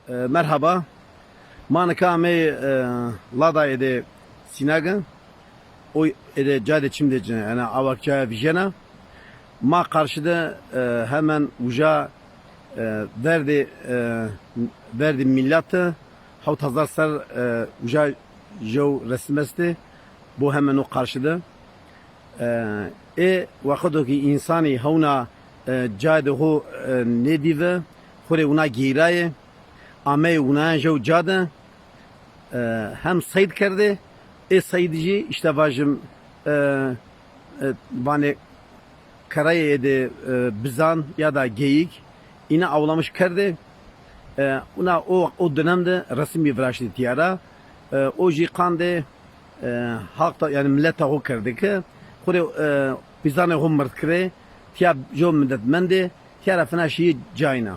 Merhaba. Manıkame lada ede sinaga. O ede cade çimde yani avakça vijena. Ma karşıda hemen uca verdi milleti. Havt hazar ser uca jo resmesti. Bu hemen o karşıda. Vakıdo ki insani havna cade ho ne dive. Kore una giraye. Ame una jo cade. Hem sayid kerdi. Sayidci işte vajim bana karaya de bizan ya da geyik yine avlamış kerdi. Ona o dönemde resim bir vraştı tiyara. O jikande halkta yani millete o kerdi ki kure bizane ho mırtkre tiya jo millet mende tiyara fena şeyi cayna.